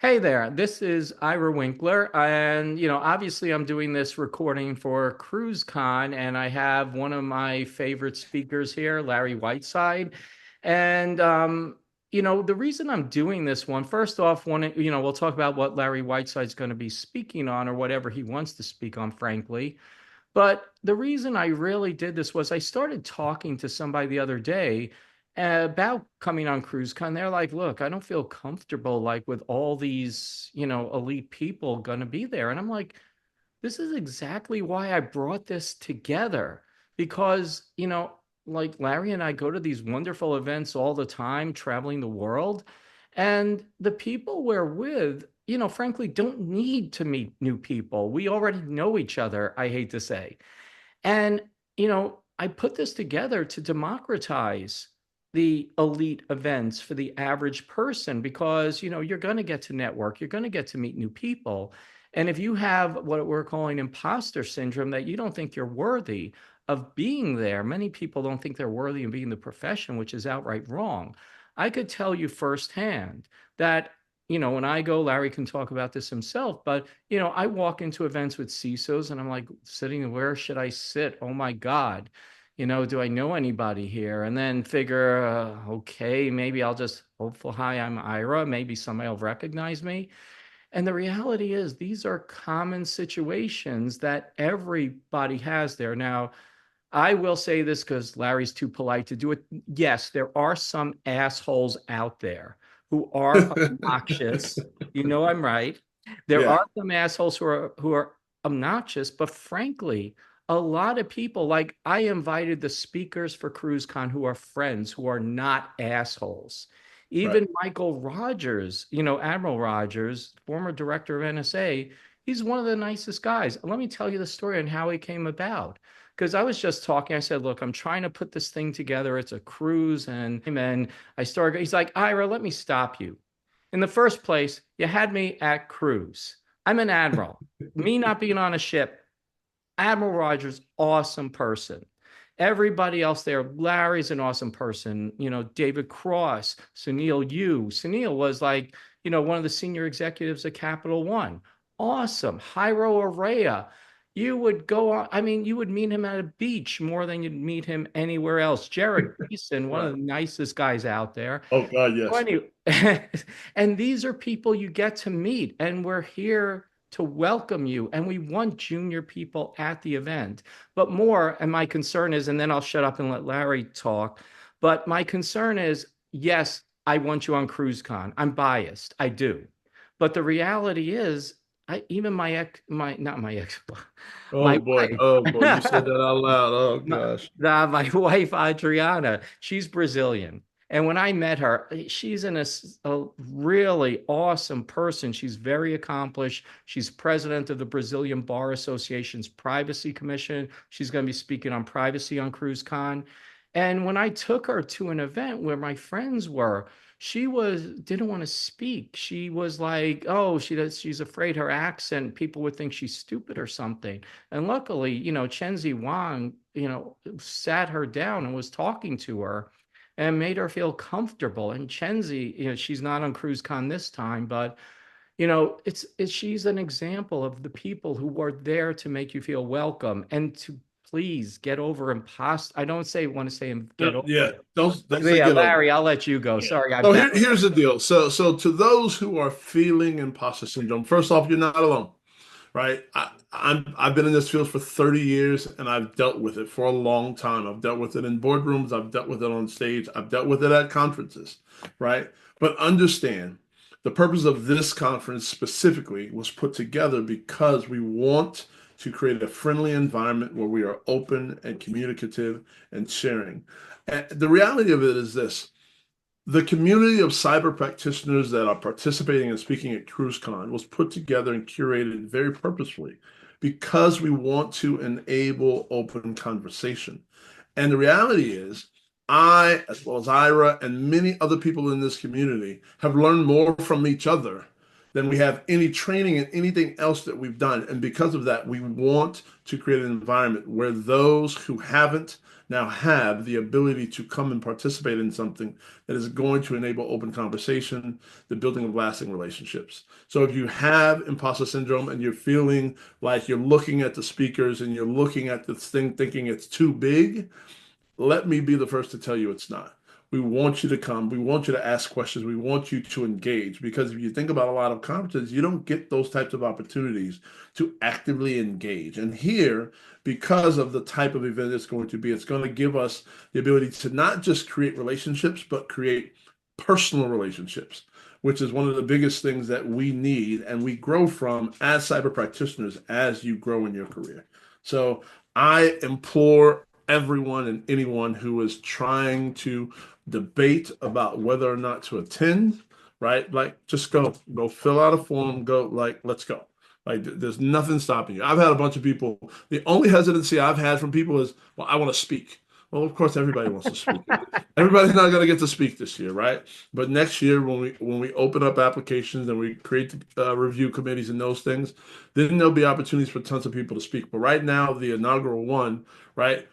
Hey there, this is Ira Winkler, and obviously I'm doing this recording for CruiseCon, and I have one of my favorite speakers here, Larry Whiteside. And the reason I'm doing this one, first off, we'll talk about what Larry Whiteside's going to be speaking on or whatever he wants to speak on, frankly. But the reason I really did this was I started talking to somebody the other day about coming on CruiseCon. They're like, look, I don't feel comfortable like with all these, elite people going to be there. And I'm like, this is exactly why I brought this together because, like Larry and I go to these wonderful events all the time, traveling the world, and the people we're with, frankly, don't need to meet new people. We already know each other, I hate to say. And, I put this together to democratize the elite events for the average person because, you're going to get to network, you're going to get to meet new people. And if you have what we're calling imposter syndrome, that you don't think you're worthy of being there, many people don't think they're worthy of being in the profession, which is outright wrong. I could tell you firsthand that, when I go, Larry can talk about this himself, but, I walk into events with CISOs and I'm like sitting, where should I sit? Oh my God. Do I know anybody here? And then figure, okay, maybe I'll just hopeful, hi, I'm Ira. Maybe somebody will recognize me. And the reality is, these are common situations that everybody has there. Now, I will say this because Larry's too polite to do it. Yes, there are some assholes out there who are obnoxious. I'm right. There Yeah, are some assholes who are obnoxious, but frankly, a lot of people, like I invited the speakers for CruiseCon who are friends who are not assholes. right. Even Michael Rogers, Admiral Rogers, former director of NSA, he's one of the nicest guys. Let me tell you the story on how he came about. Because I was just talking, I said, look, I'm trying to put this thing together. It's a cruise. And I started, he's like, Ira, let me stop you. In the first place, you had me at cruise. I'm an admiral. Me not being on a ship, Admiral Rogers, awesome person. Everybody else there, Larry's an awesome person. David Cross, Sunil Yu. Sunil was like, one of the senior executives at Capital One. Awesome. Jairo Arrea. You would go on, I mean, you would meet him at a beach more than you'd meet him anywhere else. Jared Beeson, one Right. of the nicest guys out there. Oh God, So yes. anyway, and these are people you get to meet, and we're here to welcome you. And we want junior people at the event. But more, and my concern is, and then I'll shut up and let Larry talk. But my concern is, yes, I want you on CruiseCon. I'm biased. I do. But the reality is, even my ex, my not my ex, my Oh boy. Oh boy. You said wife. that out loud. Oh my, gosh. my wife Adriana, she's Brazilian. And when I met her, she's a really awesome person. She's very accomplished. She's president of the Brazilian Bar Association's Privacy Commission. She's going to be speaking on privacy on CruiseCon. And when I took her to an event where my friends were, she didn't want to speak. She was like, oh, she's afraid her accent, people would think she's stupid or something. And luckily, Chenzi Wang, sat her down and was talking to her and made her feel comfortable. And Chenzi, she's not on CruiseCon this time, but she's an example of the people who are there to make you feel welcome and to please get over imposter. I don't want to say get over Yeah. it. Don't say Yeah, get over. Larry, I'll let you go. Yeah. Sorry, I So back. here's the deal. So to those who are feeling imposter syndrome, first off, you're not alone, right? I've been in this field for 30 years and I've dealt with it for a long time. I've dealt with it in boardrooms, I've dealt with it on stage, I've dealt with it at conferences, right? But understand the purpose of this conference specifically was put together because we want to create a friendly environment where we are open and communicative and sharing. And the reality of it is this. The community of cyber practitioners that are participating and speaking at CruiseCon was put together and curated very purposefully because we want to enable open conversation. And the reality is, I, as well as Ira and many other people in this community, have learned more from each other than we have any training and anything else that we've done. And because of that, we want to create an environment where those who haven't now have the ability to come and participate in something that is going to enable open conversation, the building of lasting relationships. So if you have imposter syndrome and you're feeling like you're looking at the speakers and you're looking at this thing thinking it's too big, let me be the first to tell you it's not. We want you to come. We want you to ask questions. We want you to engage because if you think about a lot of conferences, you don't get those types of opportunities to actively engage. And here, because of the type of event it's going to be, it's going to give us the ability to not just create relationships, but create personal relationships, which is one of the biggest things that we need and we grow from as cyber practitioners as you grow in your career. So I implore everyone and anyone who is trying to debate about whether or not to attend, right? Like, just go fill out a form, go, like, let's go. Like, there's nothing stopping you. I've had a bunch of people. The only hesitancy I've had from people is, well, I want to speak. Well, of course, everybody wants to speak. Everybody's not going to get to speak this year, right? But next year, when we open up applications and we create review committees and those things, then there'll be opportunities for tons of people to speak. But right now, the inaugural one, right?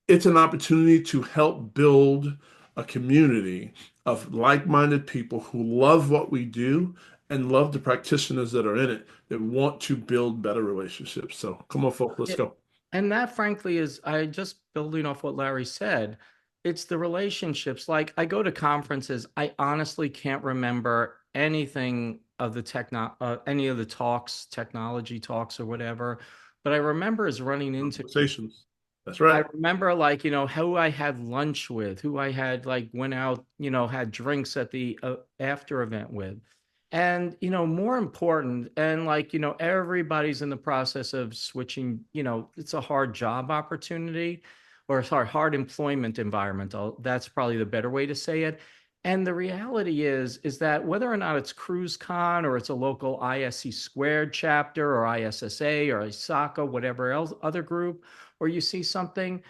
It's an opportunity to help build a community of like-minded people who love what we do and love the practitioners that are in it that want to build better relationships. So come on, folks, let's Yeah, go. and that frankly is, I just building off what Larry said, it's the relationships. Like I go to conferences, I honestly can't remember anything of the any of the talks, technology talks or whatever, but I remember is running into people. Conversations. That's I right. remember like, who I had lunch with, who I had like went out, had drinks at the after event with. And, more important, and like, everybody's in the process of switching, it's a hard job opportunity or sorry, hard employment environment. That's probably the better way to say it. And the reality is that whether or not it's CruiseCon or it's a local ISC squared chapter or ISSA or ISACA, whatever else, other group, or you see something,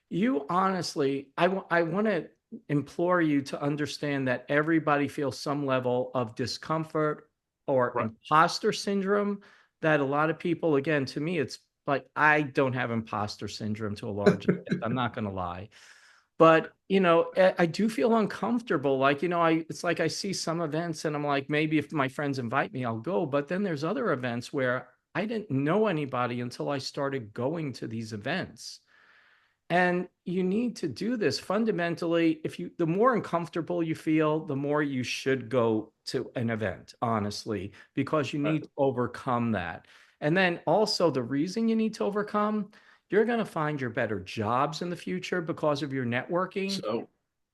you honestly, I want to implore you to understand that everybody feels some level of discomfort or Right. imposter syndrome. That a lot of people, again, to me, it's like I don't have imposter syndrome to a large extent. I'm not going to lie. But, I do feel uncomfortable. Like, it's like I see some events and I'm like, maybe if my friends invite me, I'll go. But then there's other events where I didn't know anybody until I started going to these events. And you need to do this fundamentally. The more uncomfortable you feel, the more you should go to an event, honestly, because you Right. need to overcome that. And then also, the reason you need to overcome, you're going to find your better jobs in the future because of your networking. So,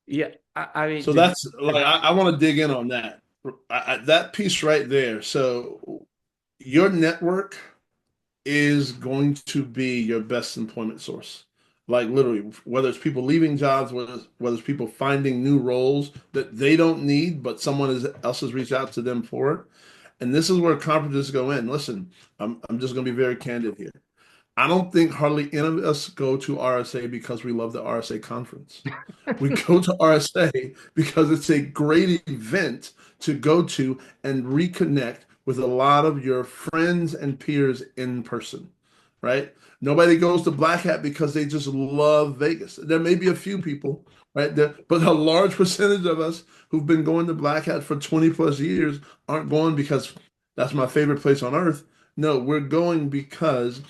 Yeah. I mean, so did that's like I want to dig in on that. That piece right there. So your network is going to be your best employment source. Like literally, whether it's people leaving jobs, whether it's people finding new roles that they don't need, but else has reached out to them for it. And this is where conferences go in. Listen, I'm just going to be very candid here. I don't think hardly any of us go to RSA because we love the RSA conference. We go to RSA because it's a great event to go to and reconnect with a lot of your friends and peers in person, right? Nobody goes to Black Hat because they just love Vegas. There may be a few people, right? But a large percentage of us who've been going to Black Hat for 20 plus years aren't going because that's my favorite place on earth. No, we're going because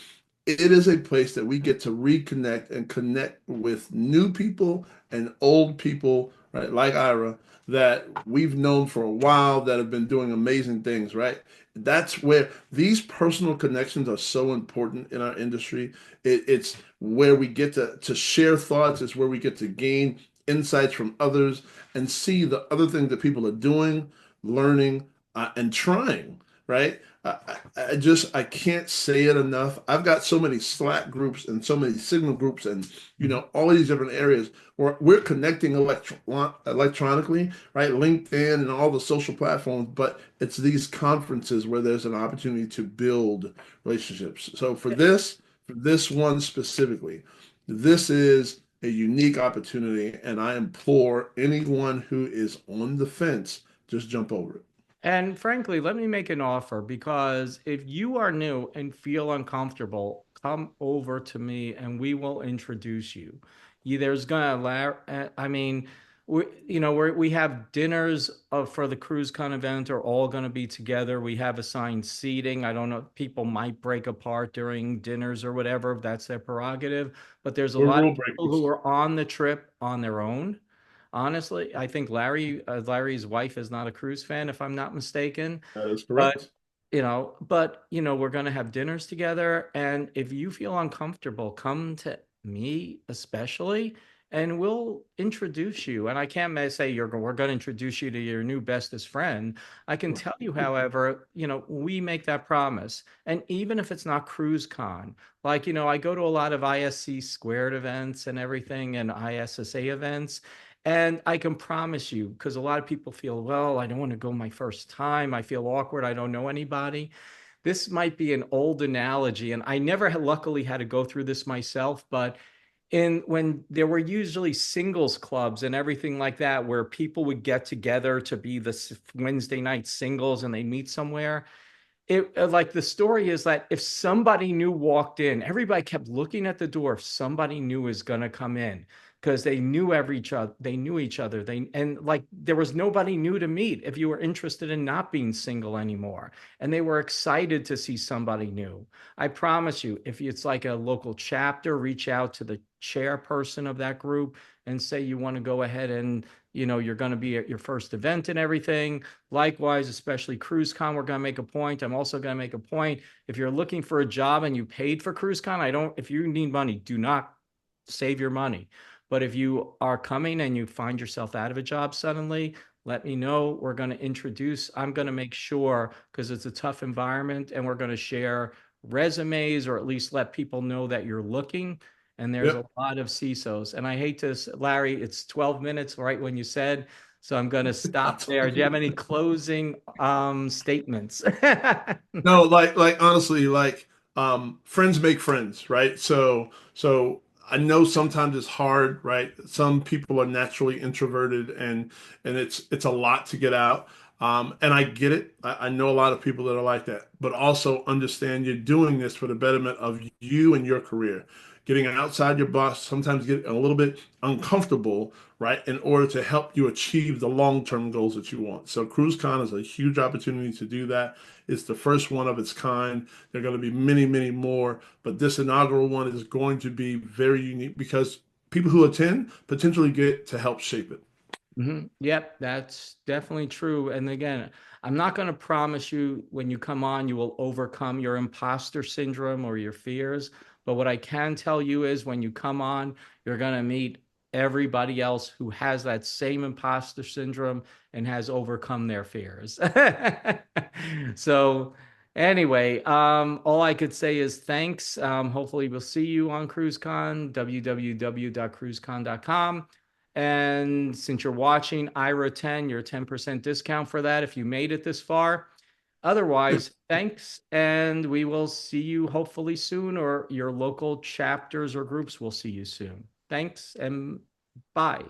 it is a place that we get to reconnect and connect with new people and old people, right? Like Ira, that we've known for a while that have been doing amazing things, right? That's where these personal connections are so important in our industry. It's where we get to share thoughts, it's where we get to gain insights from others and see the other things that people are doing, learning, and trying, right? I can't say it enough. I've got so many Slack groups and so many Signal groups and all of these different areas where we're connecting electronically, right? LinkedIn and all the social platforms, but it's these conferences where there's an opportunity to build relationships. So for this one specifically, this is a unique opportunity, and I implore anyone who is on the fence, just jump over it. And frankly, let me make an offer because if you are new and feel uncomfortable, come over to me and we will introduce you. there's I mean, we have dinners for the CruiseCon event are all going to be together. We have assigned seating. I don't know, people might break apart during dinners or whatever, if that's their prerogative. But there's a We're lot of rule people who breakers. are on the trip on their own. Honestly, I think Larry's wife is not a cruise fan, if I'm not mistaken. That is But correct. we're going to have dinners together. And if you feel uncomfortable, come to me especially, and we'll introduce you. And I can't say we're going to introduce you to your new bestest friend. I can tell you, however, we make that promise. And even if it's not CruiseCon, like, I go to a lot of ISC squared events and everything and ISSA events. And I can promise you, because a lot of people feel, well, I don't want to go my first time. I feel awkward. I don't know anybody. This might be an old analogy, and I never luckily had to go through this myself, but in when there were usually singles clubs and everything like that, where people would get together to be the Wednesday night singles and they meet somewhere, like the story is that if somebody new walked in, everybody kept looking at the door if somebody new is going to come in, because they knew each other, and like there was nobody new to meet if you were interested in not being single anymore, and they were excited to see somebody new. I promise you, if it's like a local chapter, reach out to the chairperson of that group and say you want to go ahead and you're going to be at your first event and everything. Likewise, especially CruiseCon, we're going to make a point. I'm also going to make a point. If you're looking for a job and you paid for CruiseCon, if you need money, do not save your money. But if you are coming and you find yourself out of a job suddenly, let me know. We're going to I'm going to make sure, because it's a tough environment, and we're going to share resumes, or at least let people know that you're looking. And there's a Yep. lot of CISOs. And I hate to, Larry, it's 12 minutes right when you said, so I'm going to I stop there. Do you totally have any closing statements? No, like honestly, friends make friends, right? So I know sometimes it's hard, right? Some people are naturally introverted and it's a lot to get out. And I get it. I know a lot of people that are like that, but also understand you're doing this for the betterment of you and your career. Getting outside your box, sometimes get a little bit uncomfortable, right? In order to help you achieve the long-term goals that you want. So CruiseCon is a huge opportunity to do that. It's the first one of its kind. There are going to be many, many more, but this inaugural one is going to be very unique because people who attend potentially get to help shape it. Yep, that's definitely true. And again, I'm not going to promise you when you come on, you will overcome your imposter syndrome or your fears. But what I can tell you is when you come on, you're going to meet everybody else who has that same imposter syndrome and has overcome their fears. So, anyway, all I could say is thanks. Hopefully, we'll see you on CruiseCon, www.cruisecon.com. And since you're watching Ira 10, you're 10% discount for that if you made it this far. Otherwise, thanks. And we will see you hopefully soon, or your local chapters or groups will see you soon. Thanks and bye.